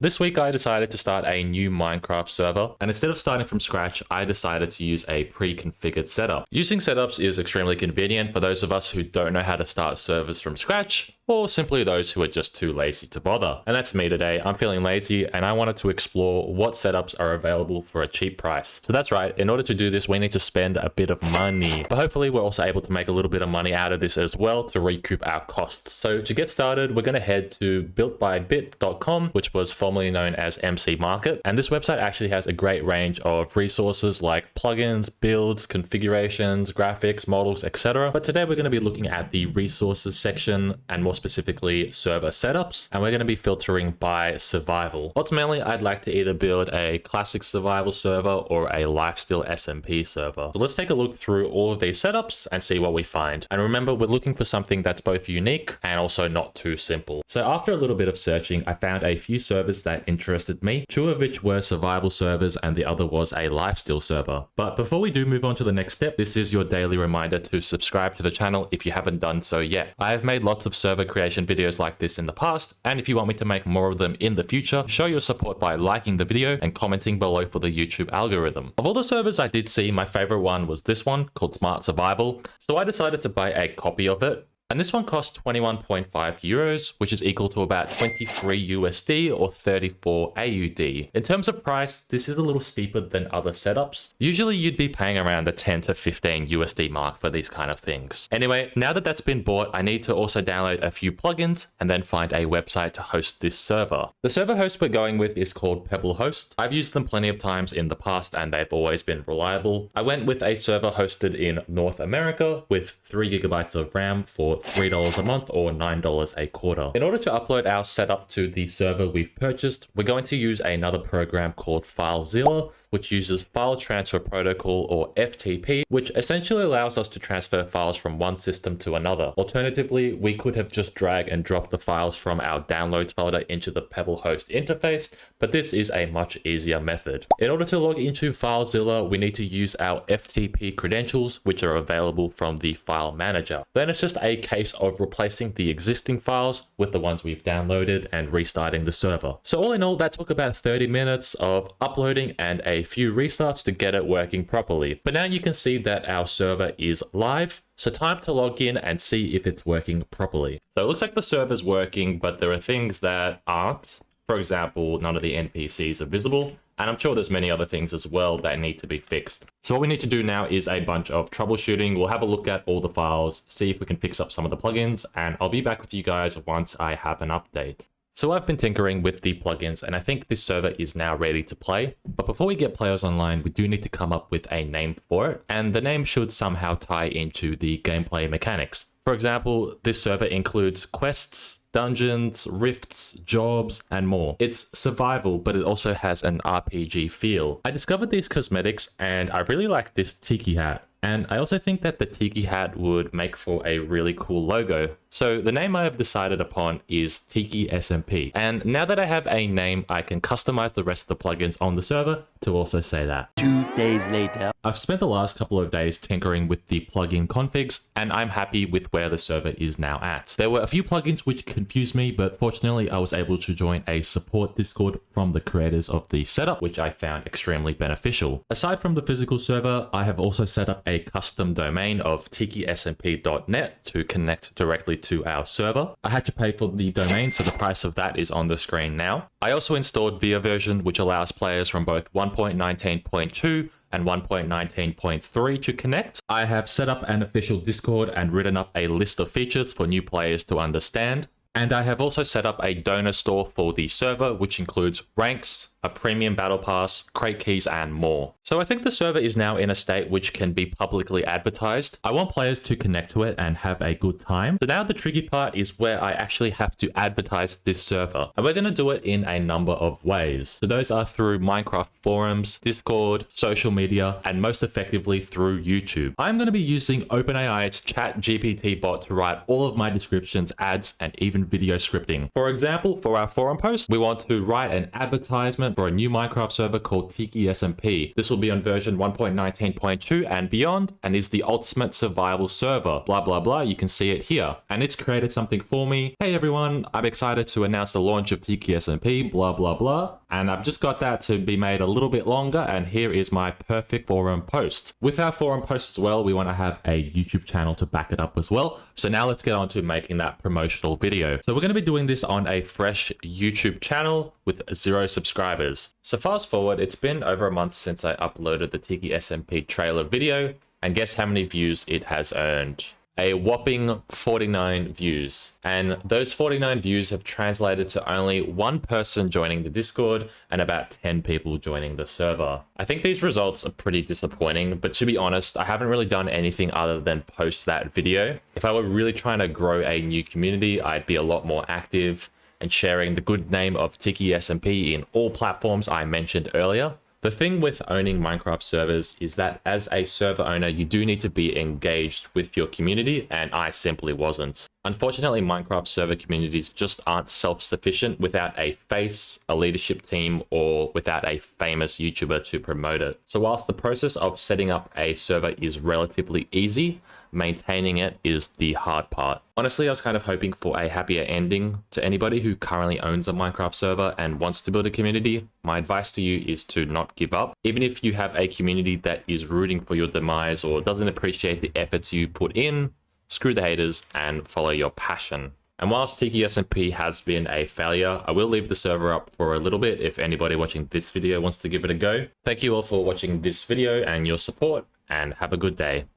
This week I decided to start a new Minecraft server, and instead of starting from scratch, I decided to use a pre-configured setup. Using setups is extremely convenient for those of us who don't know how to start servers from scratch, or simply those who are just too lazy to bother. And that's me today. I'm feeling lazy and I wanted to explore what setups are available for a cheap price. So that's right, in order to do this, we need to spend a bit of money. But hopefully we're also able to make a little bit of money out of this as well to recoup our costs. So to get started, we're going to head to builtbybit.com, which was formerly known as MC Market. And this website actually has a great range of resources like plugins, builds, configurations, graphics, models, etc. But today we're going to be looking at the resources section and more specifically server setups, and we're going to be filtering by survival. Ultimately, I'd like to either build a classic survival server or a lifesteal SMP server. So let's take a look through all of these setups and see what we find. And remember, we're looking for something that's both unique and also not too simple. So after a little bit of searching, I found a few servers that interested me, two of which were survival servers and the other was a lifesteal server. But before we do move on to the next step, this is your daily reminder to subscribe to the channel if you haven't done so yet. I have made lots of server creation videos like this in the past, and if you want me to make more of them in the future, show your support by liking the video and commenting below for the YouTube algorithm. Of all the servers I did see, my favorite one was this one called Smart Survival, so I decided to buy a copy of it. And this one costs 21.5 euros, which is equal to about 23 USD or 34 AUD. In terms of price, this is a little steeper than other setups. Usually you'd be paying around the 10 to 15 USD mark for these kind of things. Anyway, now that that's been bought, I need to also download a few plugins and then find a website to host this server. The server host we're going with is called Pebble Host. I've used them plenty of times in the past and they've always been reliable. I went with a server hosted in North America with 3 gigabytes of RAM for $3 a month or $9 a quarter. In order to upload our setup to the server we've purchased, we're going to use another program called FileZilla, which uses File Transfer Protocol or FTP, which essentially allows us to transfer files from one system to another. Alternatively, we could have just drag and drop the files from our downloads folder into the Pebble Host interface, but this is a much easier method. In order to log into FileZilla, we need to use our FTP credentials, which are available from the file manager. Then it's just a case of replacing the existing files with the ones we've downloaded and restarting the server. So all in all, that took about 30 minutes of uploading and a few restarts to get it working properly. But now you can see that our server is live. So time to log in and see if it's working properly. So it looks like the server's working, but there are things that aren't. For example, none of the NPCs are visible. And I'm sure there's many other things as well that need to be fixed. So what we need to do now is a bunch of troubleshooting. We'll have a look at all the files, see if we can fix up some of the plugins, and I'll be back with you guys once I have an update. So I've been tinkering with the plugins and I think this server is now ready to play. But before we get players online, we do need to come up with a name for it. And the name should somehow tie into the gameplay mechanics. For example, this server includes quests, dungeons, rifts, jobs, and more. It's survival, but it also has an RPG feel. I discovered these cosmetics and I really like this tiki hat. And I also think that the tiki hat would make for a really cool logo. So the name I have decided upon is Tiki SMP. And now that I have a name, I can customize the rest of the plugins on the server to also say that. 2 days later. I've spent the last couple of days tinkering with the plugin configs, and I'm happy with where the server is now at. There were a few plugins which confused me, but fortunately I was able to join a support Discord from the creators of the setup, which I found extremely beneficial. Aside from the physical server, I have also set up a custom domain of tikismp.net to connect directly to our server. I had to pay for the domain, so the price of that is on the screen now. I also installed VIA version, which allows players from both 1.19.2 and 1.19.3 to connect. I have set up an official Discord and written up a list of features for new players to understand. And I have also set up a donor store for the server, which includes ranks, a premium battle pass, crate keys, and more. So I think the server is now in a state which can be publicly advertised. I want players to connect to it and have a good time. So now the tricky part is where I actually have to advertise this server. And we're going to do it in a number of ways. So those are through Minecraft forums, Discord, social media, and most effectively through YouTube. I'm going to be using OpenAI's ChatGPT bot to write all of my descriptions, ads, and even own video scripting. For example, for our forum post, we want to write an advertisement for a new Minecraft server called Tiki SMP. This will be on version 1.19.2 and beyond, and is the ultimate survival server. Blah, blah, blah. You can see it here. And it's created something for me. Hey everyone, I'm excited to announce the launch of Tiki SMP, blah, blah, blah. And I've just got that to be made a little bit longer, and here is my perfect forum post. With our forum post as well, we want to have a YouTube channel to back it up as well. So now let's get on to making that promotional video. So we're going to be doing this on a fresh YouTube channel with 0 subscribers. So fast forward, it's been over a month since I uploaded the Tiki SMP trailer video, and guess how many views it has earned? A whopping 49 views. And those 49 views have translated to only 1 person joining the Discord and about 10 people joining the server. I think these results are pretty disappointing, but to be honest, I haven't really done anything other than post that video. If I were really trying to grow a new community, I'd be a lot more active and sharing the good name of Tiki SMP in all platforms I mentioned earlier. The thing with owning Minecraft servers is that as a server owner, you do need to be engaged with your community, and I simply wasn't. Unfortunately, Minecraft server communities just aren't self-sufficient without a face, a leadership team, or without a famous YouTuber to promote it. So whilst the process of setting up a server is relatively easy, maintaining it is the hard part. Honestly, I was kind of hoping for a happier ending to anybody who currently owns a Minecraft server and wants to build a community. My advice to you is to not give up. Even if you have a community that is rooting for your demise or doesn't appreciate the efforts you put in, screw the haters and follow your passion. And whilst Tiki SMP has been a failure, I will leave the server up for a little bit if anybody watching this video wants to give it a go. Thank you all for watching this video and your support, and have a good day.